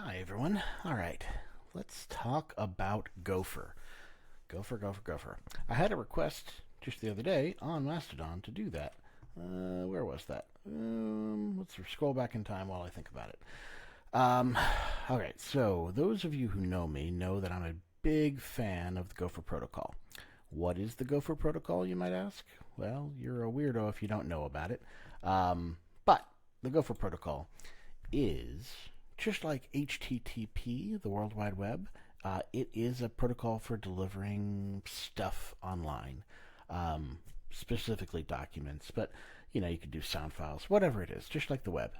Hi, everyone. All right, let's talk about Gopher. Gopher. I had a request just the other day on Mastodon to do that. Where was that? Let's scroll back in time while I think about it. Um, all right, so those of you who know me know that I'm a big fan of the Gopher protocol. What is the Gopher protocol, you might ask? Well, you're a weirdo if you don't know about it. But the Gopher protocol is just like HTTP, the World Wide Web. It is a protocol for delivering stuff online, um, specifically documents. But you could do sound files, whatever it is, just like the web.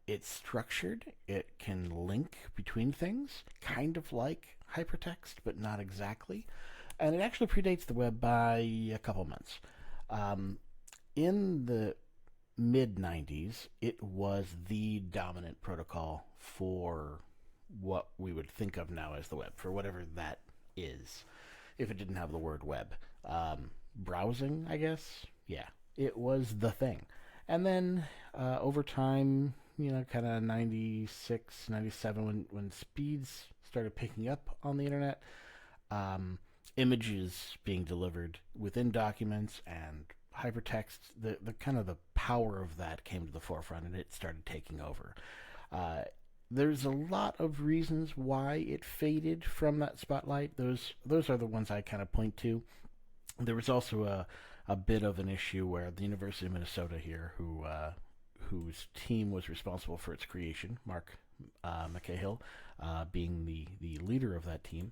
It's structured. It can link between things, kind of like hypertext, but not exactly. And it actually predates the web by a couple months. Um, in the mid 90s, it was the dominant protocol for what we would think of now as the web, for whatever that is, if it didn't have the word web. Browsing, I guess? Yeah, it was the thing. And then over time, kind of 96, 97, when speeds started picking up on the internet, um, images being delivered within documents and hypertext, the kind of the power of that came to the forefront and it started taking over. Uh, there's a lot of reasons why it faded from that spotlight. Those are the ones I kind of point to. There was also a bit of an issue where the University of Minnesota here, whose team was responsible for its creation, Mark McCahill, being the leader of that team,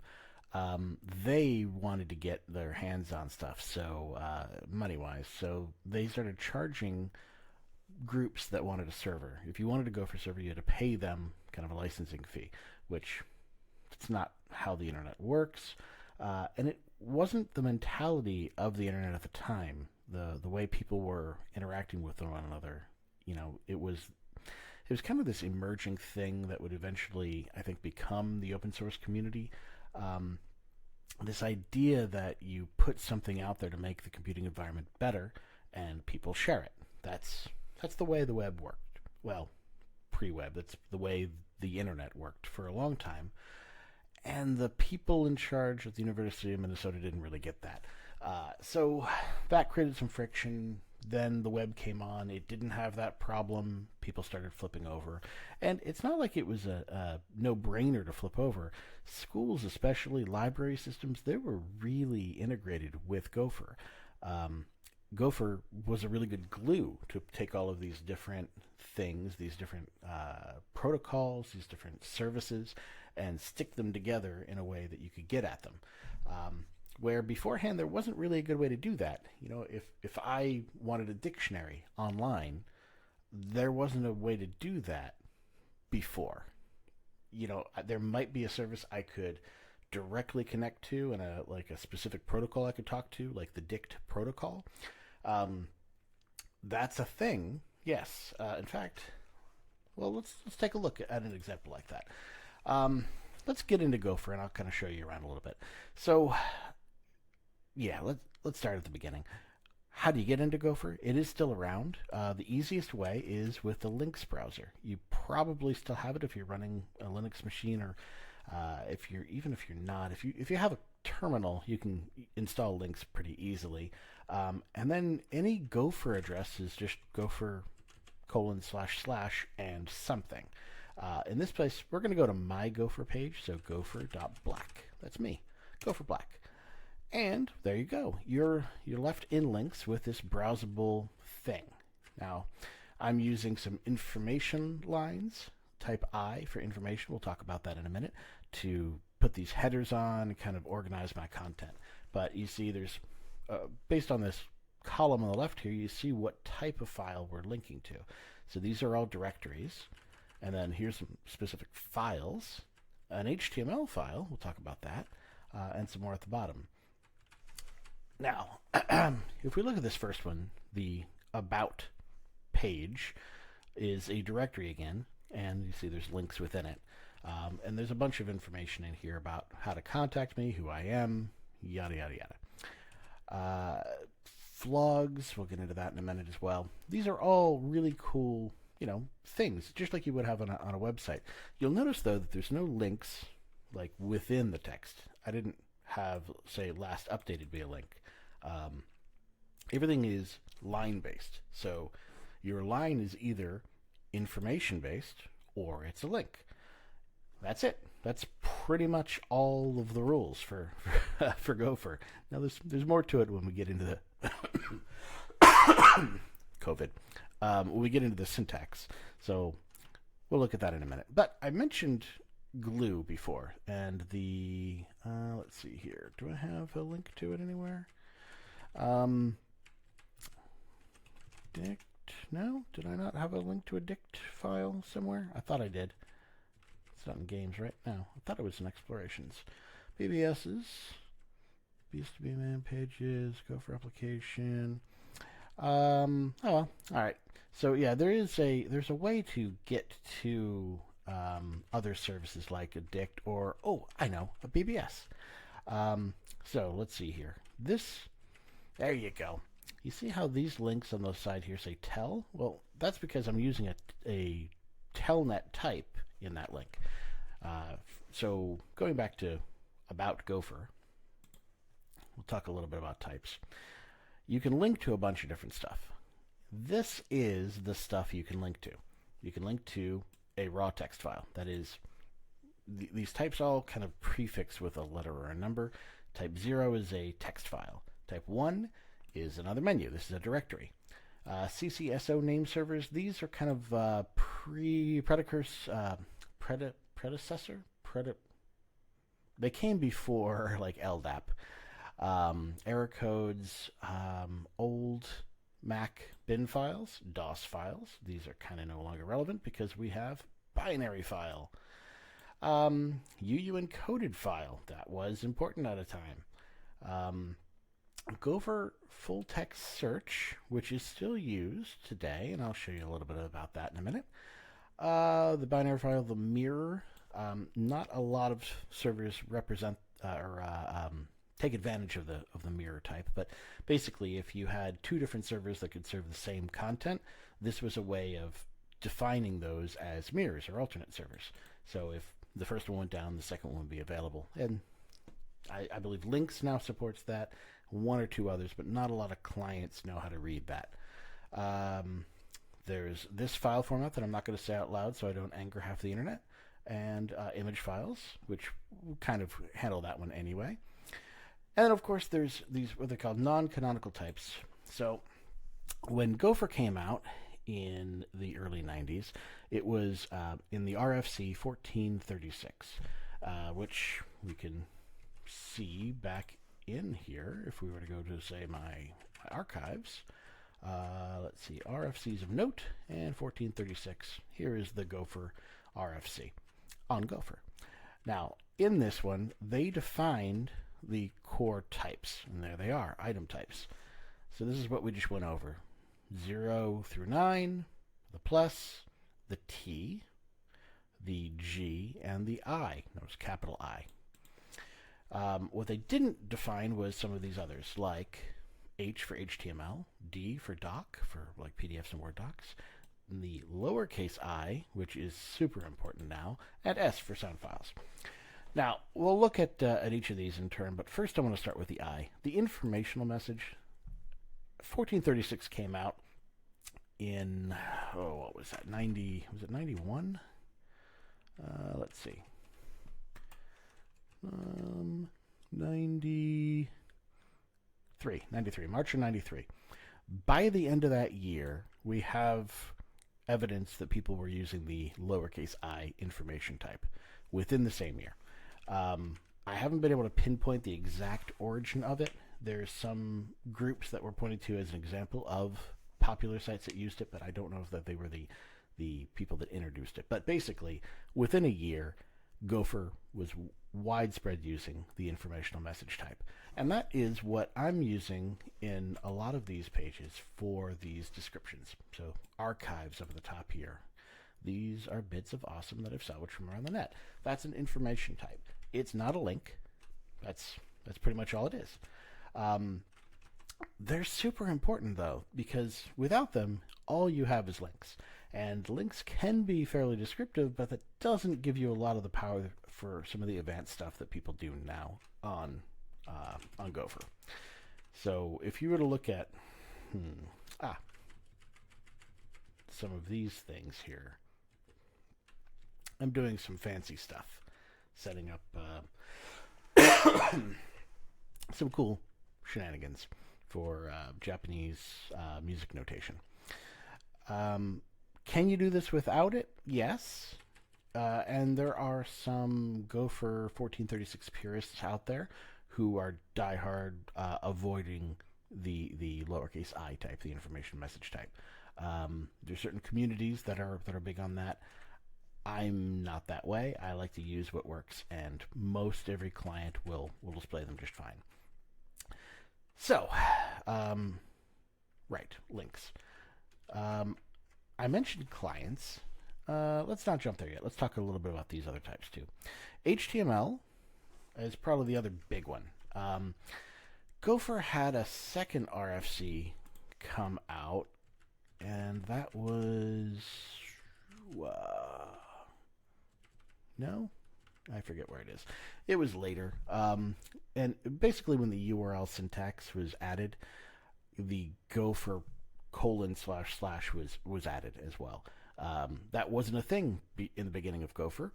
they wanted to get their hands on stuff, so money wise, so they started charging groups that wanted a server. If you wanted to go for a server, you had to pay them kind of a licensing fee, which it's not how the internet works, and it wasn't the mentality of the internet at the time. The way people were interacting with one another, it was kind of this emerging thing that would eventually, I think, become the open source community. Um, this idea that you put something out there to make the computing environment better and people share it. That's the way the web worked. Well, pre-web, that's the way the internet worked for a long time. And the people in charge at the University of Minnesota didn't really get that. So that created some friction. Then the web came on. It didn't have that problem. People started flipping over. And it's not like it was a no brainer to flip over. Schools, especially library systems, they were really integrated with Gopher. Um, Gopher was a really good glue to take all of these different things, these different protocols, these different services, and stick them together in a way that you could get at them. Where beforehand there wasn't really a good way to do that. If I wanted a dictionary online, there wasn't a way to do that before. There might be a service I could directly connect to and a specific protocol I could talk to, like the Dict protocol. Um, that's a thing. Yes. In fact, well, let's take a look at an example like that. Um, let's get into Gopher, and I'll kind of show you around a little bit. So, yeah, let's start at the beginning. How do you get into Gopher? It is still around. The easiest way is with the Lynx browser. You probably still have it if you're running a Linux machine, or if you're not, if you have a terminal, you can install Lynx pretty easily. And then any Gopher address is just Gopher colon slash slash and something. In this place, we're going to go to my Gopher page, so gopher.black. That's me, Gopher Black. And there you go. You're left in Lynx with this browsable thing. Now, I'm using some information lines, type I for information. We'll talk about that in a minute, to put these headers on and kind of organize my content. But you see there's, based on this column on the left here, you see what type of file we're linking to. So these are all directories. And then here's some specific files. An HTML file, we'll talk about that, and some more at the bottom. Now, if we look at this first one, the About page is a directory again, and you see there's links within it. And there's a bunch of information in here about how to contact me, who I am, yada, yada, yada. Flogs, we'll get into that in a minute as well. These are all really cool things, just like you would have on a website. You'll notice, though, that there's no links like within the text. I didn't have, say, last updated be a link. Everything is line-based. So your line is either information-based or it's a link. That's it. That's pretty much all of the rules for for Gopher. Now there's more to it when we get into the COVID. When we get into the syntax, so we'll look at that in a minute. But I mentioned glue before, and the let's see here. Do I have a link to it anywhere? Dict? No, did I not have a link to a dict file somewhere? I thought I did. It's not in games, right? No, I thought it was in explorations. BBS's, B2B man pages, Gopher application. Oh well, all right. So yeah, there's a way to get to other services like a dict or I know, a BBS. So let's see here. There you go. You see how these links on the side here say tel? Well, that's because I'm using a telnet type in that link. So going back to about Gopher, we'll talk a little bit about types. You can link to a bunch of different stuff. This is the stuff you can link to. You can link to a raw text file. That is, these types all kind of prefix with a letter or a number. Type 0 is a text file. Type 1 is another menu. This is a directory. CCSO name servers, these are kind of predecessor? They came before like LDAP. Error codes, old Mac bin files, DOS files. These are kind of no longer relevant because we have binary file. UU encoded file, that was important at a time. Gopher full text search, which is still used today, and I'll show you a little bit about that in a minute. The binary file, the mirror. Not a lot of servers represent take advantage of the mirror type, but basically if you had two different servers that could serve the same content, this was a way of defining those as mirrors or alternate servers. So if the first one went down, the second one would be available. And I believe Lynx now supports that, one or two others, but not a lot of clients know how to read that. There's this file format that I'm not going to say out loud so I don't anger half the internet, and image files, which will kind of handle that one anyway. And of course there's these, what they're called non-canonical types. So when Gopher came out in the early 90s, it was in the RFC 1436, which we can see back in here if we were to go to, say, my archives. Let's see, RFCs of note, and 1436. Here is the Gopher RFC on Gopher. Now, in this one, they defined the core types, and there they are, item types. So this is what we just went over. 0 through 9, the plus, the T, the G, and the I. Notice capital I. What they didn't define was some of these others, like H for HTML, D for doc, for like PDFs and Word docs, and the lowercase I, which is super important now, and S for sound files. Now, we'll look at each of these in turn, but first I want to start with the I. The informational message, 1436 came out in, what was that, 90, was it 91? Let's see. 93, March of 93. By the end of that year, we have evidence that people were using the lowercase I information type within the same year. I haven't been able to pinpoint the exact origin of it. There's some groups that were pointed to as an example of popular sites that used it, but I don't know if that they were the people that introduced it. But basically, within a year, Gopher was widespread using the informational message type. And that is what I'm using in a lot of these pages for these descriptions. So archives up at the top here. These are bits of awesome that I've salvaged from around the net. That's an information type. It's not a link. That's pretty much all it is. They're super important, though, because without them, all you have is links. And links can be fairly descriptive, but that doesn't give you a lot of the power for some of the advanced stuff that people do now on Gopher. So if you were to look at ah some of these things here, I'm doing some fancy stuff, setting up some cool shenanigans for Japanese music notation. Can you do this without it? Yes. And there are some Gopher 1436 purists out there who are diehard avoiding the lowercase I type, the information message type. There's certain communities that are big on that. I'm not that way. I like to use what works, and most every client will display them just fine. So, right, links. I mentioned clients. Let's not jump there yet. Let's talk a little bit about these other types too. HTML is probably the other big one. Gopher had a second RFC come out, and that was no, I forget where it is. It was later, and basically when the URL syntax was added, the Gopher :/ was added as well. That wasn't a thing in the beginning of Gopher.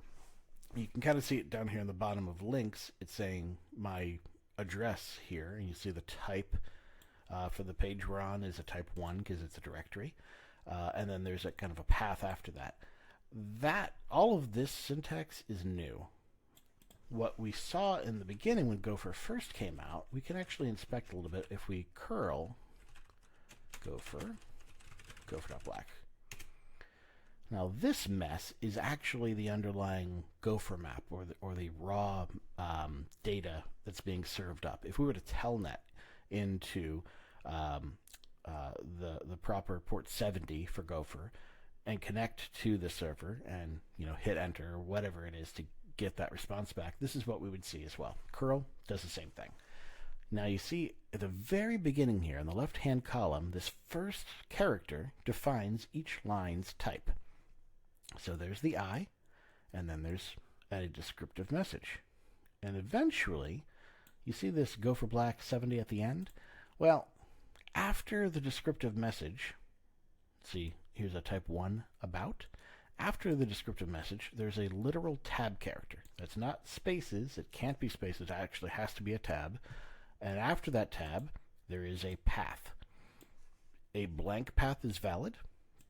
You can kind of see it down here in the bottom of links. It's saying my address here, and you see the type for the page we're on is a type 1 because it's a directory. And then there's a kind of a path after that. All of this syntax is new. What we saw in the beginning when Gopher first came out, we can actually inspect a little bit if we curl Gopher.black. Now this mess is actually the underlying Gopher map or the raw data that's being served up. If we were to telnet into the proper port 70 for Gopher and connect to the server and hit enter or whatever it is to get that response back, this is what we would see as well. Curl does the same thing. Now you see at the very beginning here in the left-hand column, this first character defines each line's type. So there's the I, and then there's a descriptive message. And eventually, you see this Gopher Black 70 at the end? Well, after the descriptive message, see, here's a type 1 about. After the descriptive message, there's a literal tab character. That's not spaces. It can't be spaces. It actually has to be a tab. And after that tab, there is a path. A blank path is valid,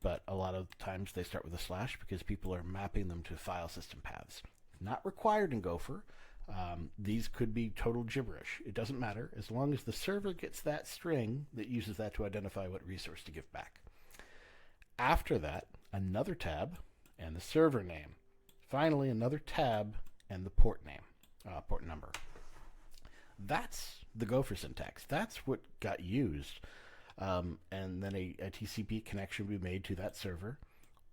but a lot of times they start with a slash because people are mapping them to file system paths. Not required in Gopher. These could be total gibberish. It doesn't matter as long as the server gets that string that uses that to identify what resource to give back. After that, another tab and the server name. Finally, another tab and the port name, port number. That's the Gopher syntax. That's what got used. And then a TCP connection will be made to that server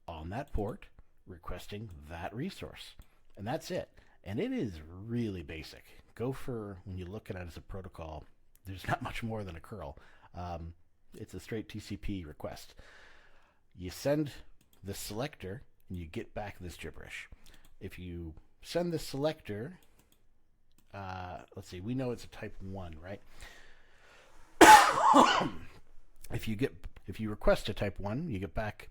on that port requesting that resource. And that's it. And it is really basic. Gopher, when you look at it as a protocol, there's not much more than a curl. It's a straight TCP request. You send the selector, and you get back this gibberish. If you send the selector, let's see, we know it's a type 1, right? If you request a type 1, you get back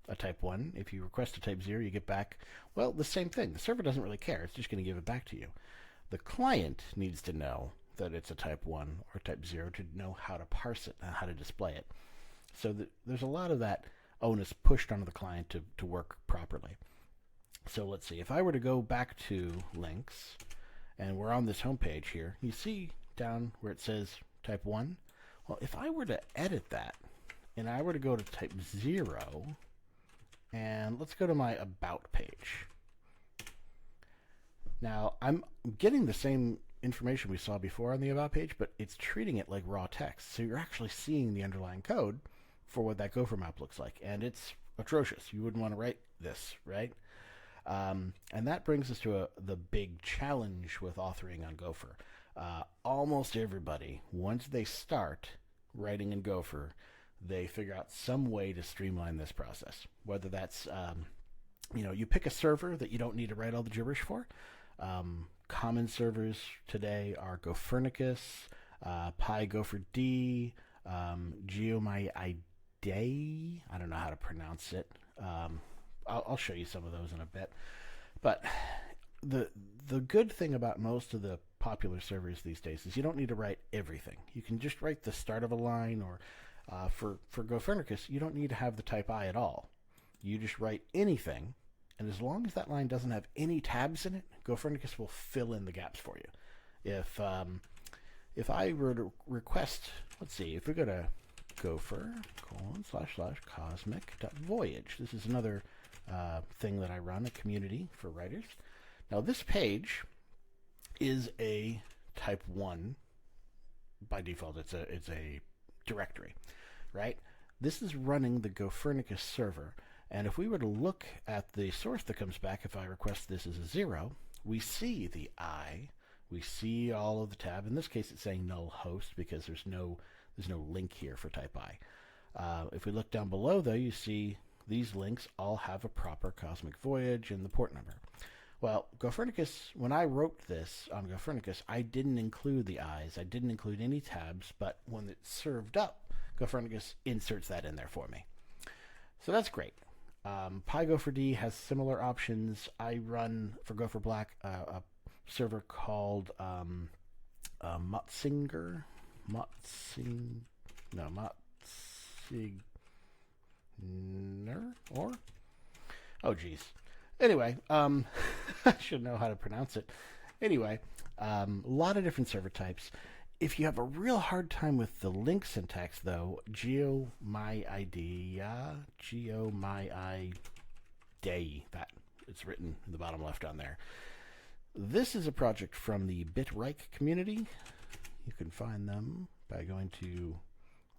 a type 1. If you request a type 0, you get back, well, the same thing. The server doesn't really care. It's just going to give it back to you. The client needs to know that it's a type 1 or type 0 to know how to parse it and how to display it. So there's a lot of that onus pushed onto the client to work properly. So let's see. If I were to go back to links, and we're on this home page here, you see down where it says type 1? Well, if I were to edit that, and I were to go to type 0, and let's go to my About page. Now, I'm getting the same information we saw before on the About page, but it's treating it like raw text. So you're actually seeing the underlying code for what that Gopher map looks like. And it's atrocious. You wouldn't want to write this, right? And that brings us to the big challenge with authoring on Gopher. Almost everybody, once they start, writing in Gopher, they figure out some way to streamline this process. Whether that's, you pick a server that you don't need to write all the gibberish for. Common servers today are Gophernicus, PyGopherD, GeoMyIday. I don't know how to pronounce it. I'll show you some of those in a bit. But the good thing about most of the popular servers these days is you don't need to write everything. You can just write the start of a line, or for Gophernicus, you don't need to have the type I at all. You just write anything, and as long as that line doesn't have any tabs in it, Gophernicus will fill in the gaps for you. If I were to request, let's see, if we go to Gopher //cosmic.voyage, this is another thing that I run, a community for writers. Now this page is a type 1 by default. It's a directory, right? This is running the Gophernicus server, and if we were to look at the source that comes back, if I request this as a 0, we see the I, we see all of the tab. In this case, it's saying null host because there's no link here for type I. If we look down below, though, you see these links all have a proper Cosmic Voyage and the port number. Well, Gophernicus, when I wrote this on Gophernicus, I didn't include the I's. I didn't include any tabs, but when it's served up, Gophernicus inserts that in there for me. So that's great. PyGopherD has similar options. I run, for Gopher Black, a server called Motsinger, or? Oh, geez. Anyway, I should know how to pronounce it. Anyway, a lot of different server types. If you have a real hard time with the link syntax, though, GeoMyIday, that it's written in the bottom left on there. This is a project from the Bitreich community. You can find them by going to,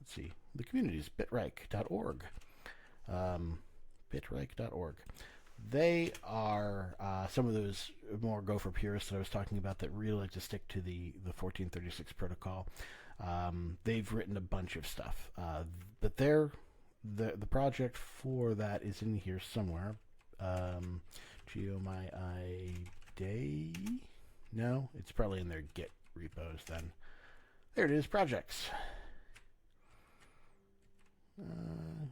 let's see, the community is bitreich.org. Bitreich.org. They are some of those more Gopher purists that I was talking about that really like to stick to the 1436 protocol. They've written a bunch of stuff, but the project for that is in here somewhere. GeoMyIday? No, it's probably in their Git repos then. There it is, projects.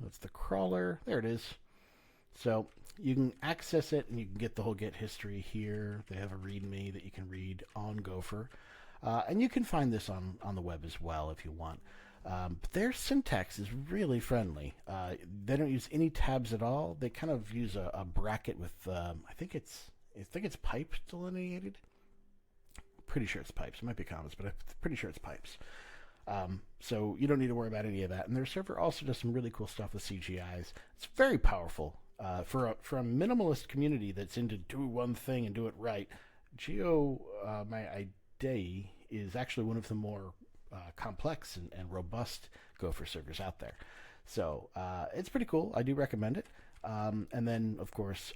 That's the crawler. There it is. So you can access it, and you can get the whole Git history here. They have a README that you can read on Gopher. And you can find this on the web as well if you want. But their syntax is really friendly. They don't use any tabs at all. They kind of use a bracket with, I think it's pipes delineated. Pretty sure it's pipes. It might be commas, but I'm pretty sure it's pipes. So you don't need to worry about any of that. And their server also does some really cool stuff with CGIs. It's very powerful. For a minimalist community that's into do one thing and do it right, GeoMyIday is actually one of the more complex and robust Gopher servers out there. So it's pretty cool. I do recommend it. And then, of course,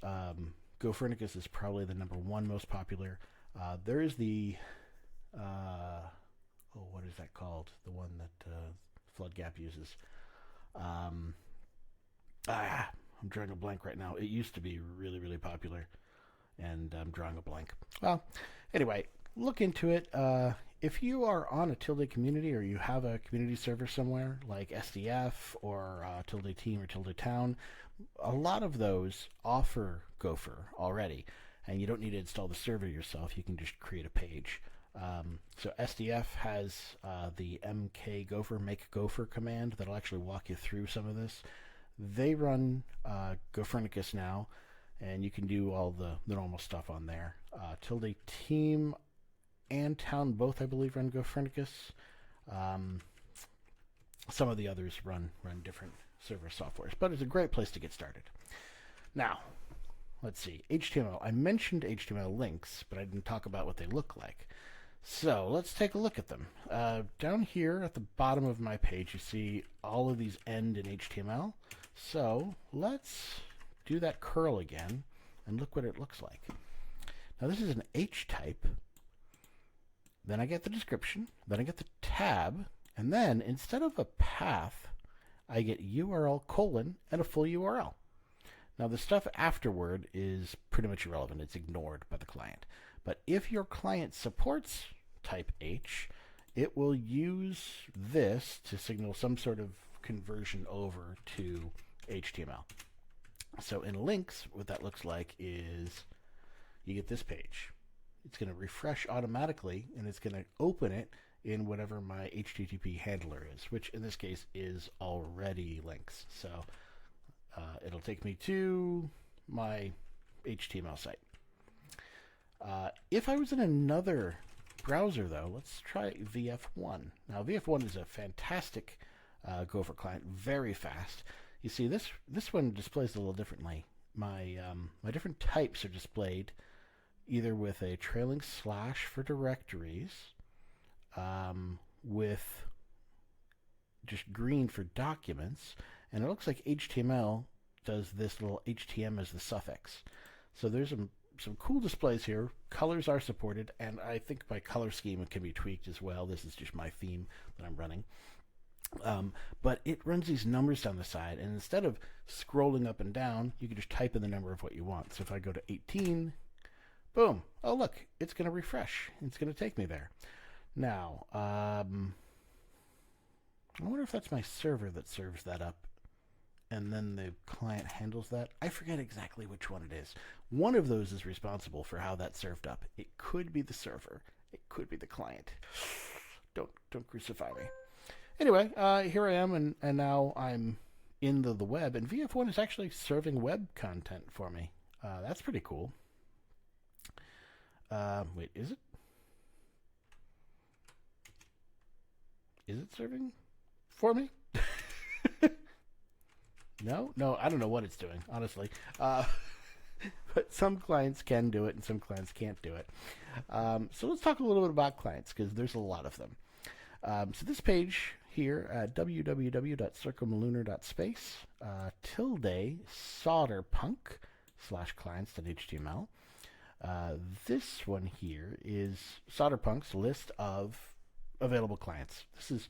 Gophernicus is probably the #1 most popular. There is the, what is that called? The one that FloodGap uses. I'm drawing a blank right now. It used to be really, really popular, and I'm drawing a blank. Well, anyway, look into it. If you are on a Tilde community, or you have a community server somewhere like SDF or Tilde Team or Tilde Town, a lot of those offer Gopher already, and you don't need to install the server yourself. You can just create a page. So SDF has the mkgopher, make Gopher command that'll actually walk you through some of this. They run Gophernicus now, and you can do all the normal stuff on there. Tilde Team and Town both, I believe, run Gophernicus. Some of the others run different server softwares, but it's a great place to get started. Now, let's see. HTML. I mentioned HTML links, but I didn't talk about what they look like. So let's take a look at them. Down here at the bottom of my page, you see all of these end in HTML. So let's do that curl again and look what it looks like. Now this is an H type. Then I get the description. Then I get the tab. And then instead of a path, I get URL colon and a full URL. Now the stuff afterward is pretty much irrelevant. It's ignored by the client. But if your client supports type H, it will use this to signal some sort of conversion over to HTML. So in links, what that looks like is you get this page. It's going to refresh automatically, and it's going to open it in whatever my HTTP handler is, which in this case is already links. So it'll take me to my HTML site. If I was in another browser, though, let's try VF1. Now, VF1 is a fantastic Gopher client, very fast. You see, this one displays a little differently. My different types are displayed either with a trailing slash for directories, with just green for documents, and it looks like HTML does this little HTM as the suffix. So there's some cool displays here. Colors are supported, and I think my color scheme can be tweaked as well. This is just my theme that I'm running. But it runs these numbers down the side, and instead of scrolling up and down, you can just type in the number of what you want. So if I go to 18, boom, oh look, it's going to refresh. It's going to take me there. Now, I wonder if that's my server that serves that up, and then the client handles that. I forget exactly which one it is. One of those is responsible for how that's served up. It could be the server. It could be the client. Don't crucify me. Anyway, here I am, and now I'm in the web, and VF1 is actually serving web content for me. That's pretty cool. Wait, is it? Is it serving for me? No, I don't know what it's doing, honestly. But some clients can do it, and some clients can't do it. So let's talk a little bit about clients, because there's a lot of them. So this page here at www.circumlunar.space tilde solderpunk/clients.html. This one here is Solderpunk's list of available clients. This is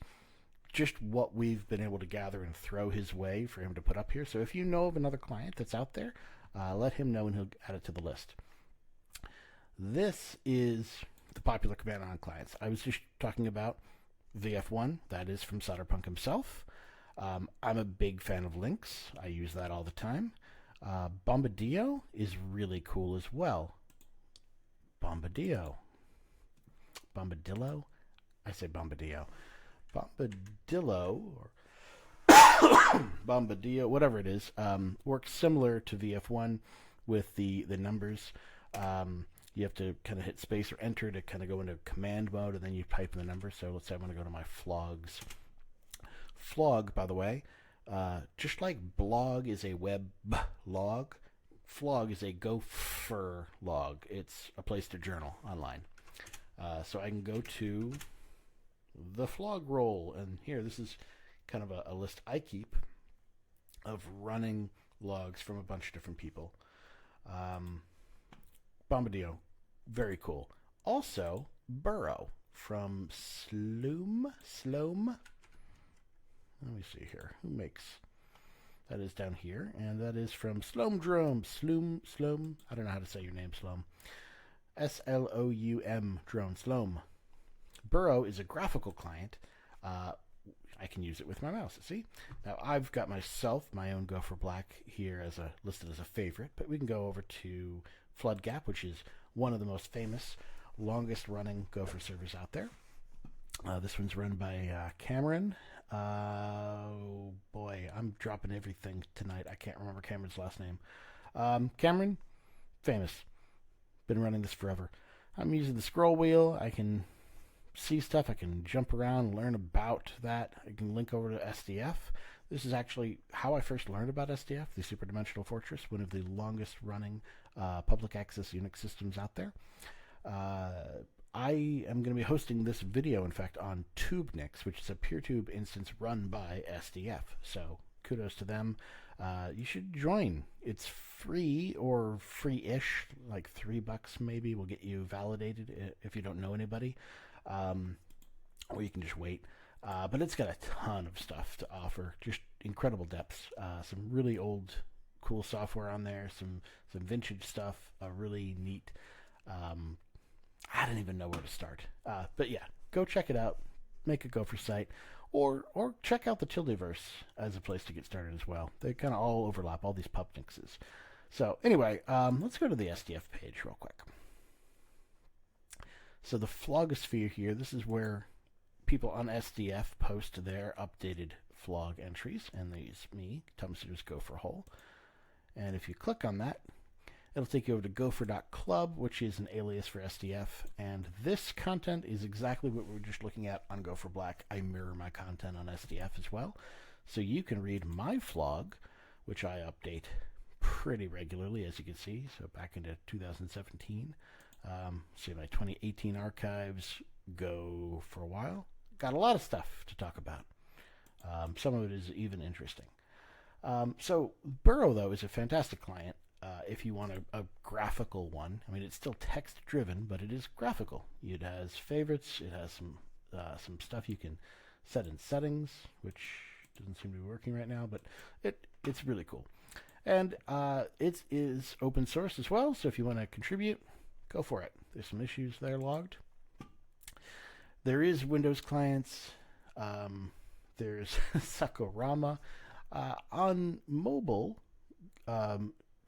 just what we've been able to gather and throw his way for him to put up here. So if you know of another client that's out there, let him know and he'll add it to the list. This is the popular command line clients. I was just talking about VF1. That is from Solderpunk himself. I'm a big fan of links. I use that all the time. Bombadillo is really cool as well. Bombadillo. Bombadillo? I say Bombadillo. Bombadillo, or Bombadillo, whatever it is, works similar to VF1 with the numbers. You have to kind of hit space or enter to kind of go into command mode, and then you type in the number. So let's say I want to go to my flogs. Flog, by the way, just like blog is a web log, flog is a Gopher log. It's a place to journal online. So I can go to the flog roll, and here, this is kind of a list I keep of running logs from a bunch of different people. Bombadillo, very cool. Also, Burrow from Sloom. Let me see here. Who makes that? Is down here, and that is from Sloom. Sloom. I don't know how to say your name, Sloom. Sloum drone. Sloom. Burrow is a graphical client. I can use it with my mouse. See? Now I've got myself my own Gopher Black here as listed as a favorite, but we can go over to FloodGap, which is one of the most famous, longest running Gopher servers out there. This one's run by Cameron. Oh boy, I'm dropping everything tonight. I can't remember Cameron's last name. Cameron, famous. Been running this forever. I'm using the scroll wheel. I can see stuff. I can jump around and learn about that. I can link over to SDF. This is actually how I first learned about SDF, the Superdimensional Fortress, one of the longest running public access Unix systems out there. I am going to be hosting this video, in fact, on TubeNix, which is a PeerTube instance run by SDF. So kudos to them. You should join. It's free, or free-ish, like $3 maybe will get you validated if you don't know anybody. Or you can just wait. but it's got a ton of stuff to offer, just incredible depths. Some really old, cool software on there, some vintage stuff, really neat. Um, I don't even know where to start, but yeah, go check it out. Make a Gopher site, or check out the Tildeverse as a place to get started as well. They kind of all overlap, all these pubnixes. So anyway, let's go to the SDF page real quick. So the Flogosphere here, this is where people on SDF post their updated flog entries, and there's me, Tumster's Gopher Hole. And if you click on that, it'll take you over to gopher.club, which is an alias for SDF. And this content is exactly what we were just looking at on Gopher Black. I mirror my content on SDF as well. So you can read my flog, which I update pretty regularly, as you can see. So back into 2017. See my 2018 archives go for a while. Got a lot of stuff to talk about. Some of it is even interesting. So Burrow, though, is a fantastic client. If you want a graphical one, I mean, it's still text-driven, but it is graphical. It has favorites. It has some stuff you can set in settings, which doesn't seem to be working right now, but it's really cool. And it is open source as well, so if you want to contribute, go for it. There's some issues there logged. There is Windows clients. There's Sakurama. On mobile,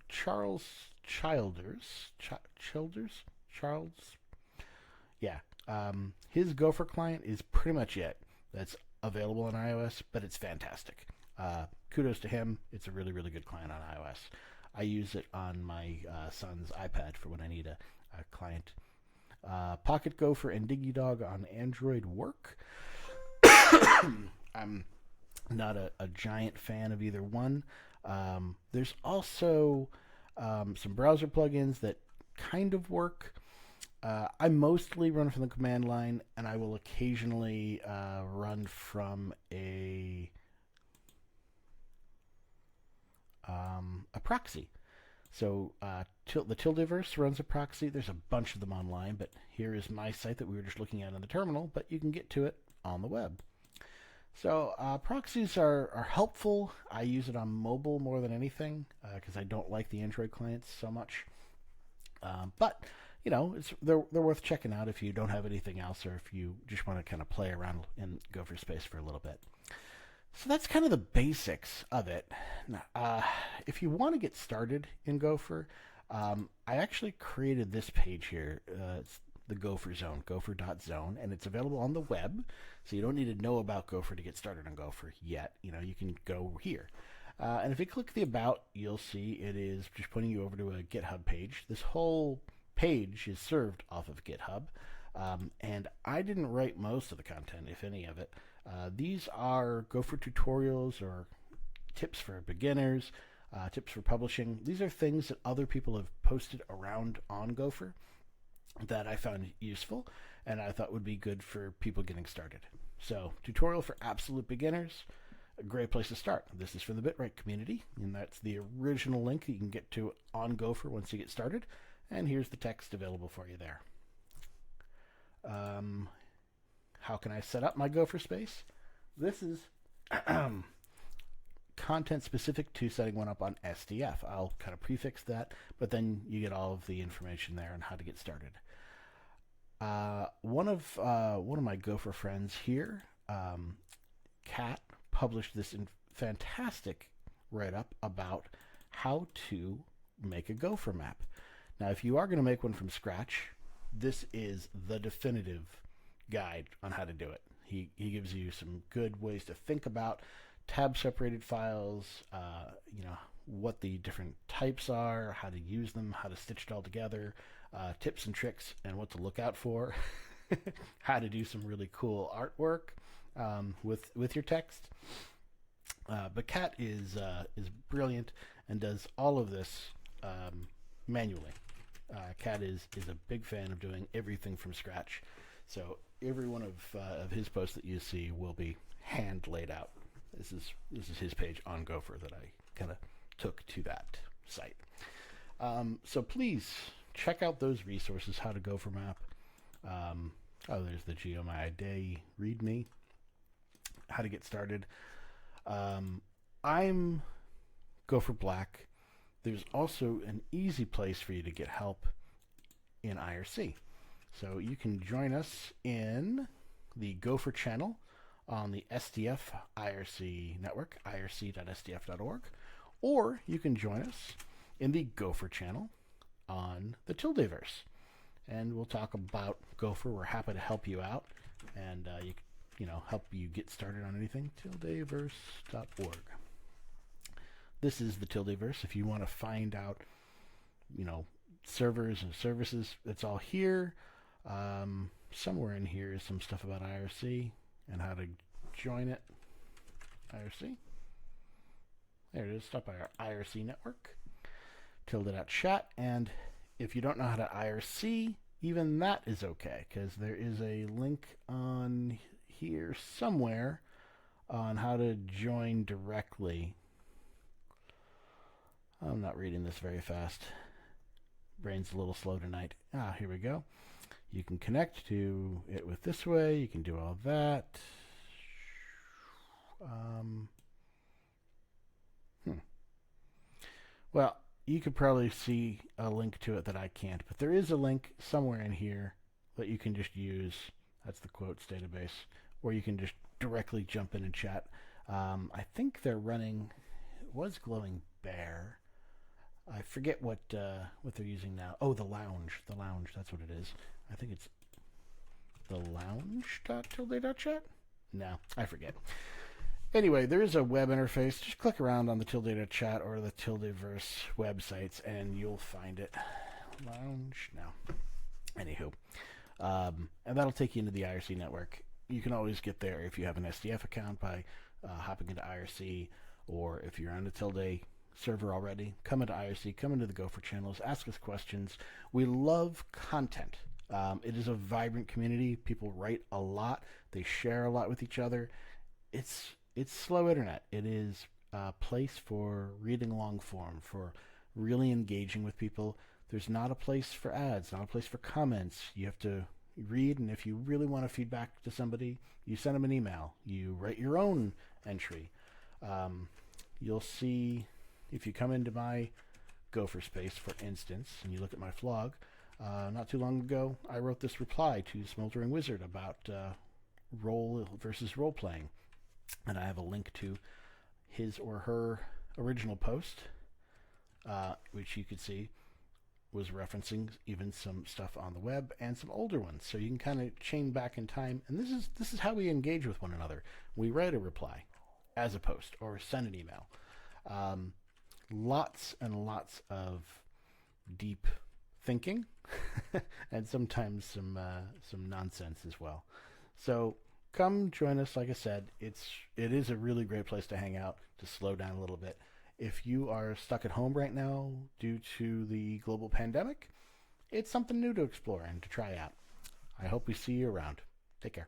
Charles, yeah. His Gopher client is pretty much it. That's available on iOS, but it's fantastic. Kudos to him. It's a really, really good client on iOS. I use it on my son's iPad for when I need a client. Pocket Gopher and DigiDog on Android work. I'm not a giant fan of either one. There's also some browser plugins that kind of work. I mostly run from the command line, and I will occasionally run from a proxy. So the Tildeverse runs a proxy. There's a bunch of them online, but here is my site that we were just looking at on the terminal, but you can get to it on the web. So proxies are helpful. I use it on mobile more than anything because I don't like the Android clients so much. But you know, they're worth checking out if you don't have anything else, or if you just want to kind of play around in Gopher space for a little bit. So that's kind of the basics of it. Now, if you want to get started in Gopher, I actually created this page here. It's the Gopher Zone, gopher.zone, and it's available on the web, so you don't need to know about Gopher to get started on Gopher yet. You know, you can go here. And if you click the About, you'll see it is just pointing you over to a GitHub page. This whole page is served off of GitHub, and I didn't write most of the content, if any of it. These are Gopher tutorials or tips for beginners, tips for publishing. These are things that other people have posted around on Gopher that I found useful and I thought would be good for people getting started. So, tutorial for absolute beginners, a great place to start. This is from the Bitrite community, and that's the original link you can get to on Gopher once you get started. And here's the text available for you there. How can I set up my Gopher space? This is content specific to setting one up on SDF. I'll kind of prefix that, but then you get all of the information there on how to get started. One of my Gopher friends here, Kat, published this fantastic write-up about how to make a Gopher map. Now, if you are going to make one from scratch, this is the definitive guide on how to do it. He gives you some good ways to think about tab-separated files, what the different types are, how to use them, how to stitch it all together, tips and tricks, and what to look out for, how to do some really cool artwork with your text. But Kat is brilliant and does all of this manually. Kat is a big fan of doing everything from scratch. So every one of his posts that you see will be hand laid out. This is his page on Gopher that I kind of took to that site. So please check out those resources. How to Gopher map. There's the GeoMyID README. how to get started. I'm Gopher Black. There's also an easy place for you to get help in IRC. So you can join us in the Gopher channel on the SDF IRC network, irc.sdf.org, or you can join us in the Gopher channel on the Tildeverse. And we'll talk about Gopher. We're happy to help you out and help you get started on anything. Tildeverse.org. This is the Tildeverse. If you want to find out, servers and services, it's all here. Somewhere in here is some stuff about IRC and how to join it. IRC. There it is, stuff by our IRC network. Tilde.chat. And if you don't know how to IRC, even that is okay, because there is a link on here somewhere on how to join directly. I'm not reading this very fast. Brain's a little slow tonight. Here we go. You can connect to it with this way. You can do all that. Well, you could probably see a link to it that I can't, but there is a link somewhere in here that you can just use. That's the quotes database, or you can just directly jump in and chat. I think they're running. It was Glowing Bear. I forget what they're using now. Oh, the Lounge. The Lounge. That's what it is. I think it's the lounge.tilde.chat. No, I forget. Anyway, there is a web interface. Just click around on the Tilde.chat or the Tildeverse websites, and you'll find it. Lounge? No. Anywho. And that'll take you into the IRC network. You can always get there if you have an SDF account by hopping into IRC, or if you're on the Tilde server already, come into IRC, come into the Gopher channels, ask us questions. We love content. It is a vibrant community. People write a lot. They share a lot with each other. It's slow internet. It is a place for reading long form, for really engaging with people. There's not a place for ads, not a place for comments. You have to read, and if you really want to feedback to somebody, you send them an email. You write your own entry. You'll see, if you come into my Gopher space, for instance, and you look at my vlog, not too long ago, I wrote this reply to Smoldering Wizard about role versus role playing. And I have a link to his or her original post, which you could see was referencing even some stuff on the web and some older ones. So you can kind of chain back in time. And this is how we engage with one another. We write a reply as a post or send an email. Lots and lots of deep thinking and sometimes some nonsense as well. So come join us. Like I said, it is a really great place to hang out, to slow down a little bit. If you are stuck at home right now due to the global pandemic, it's something new to explore and to try out. I hope we see you around. Take care.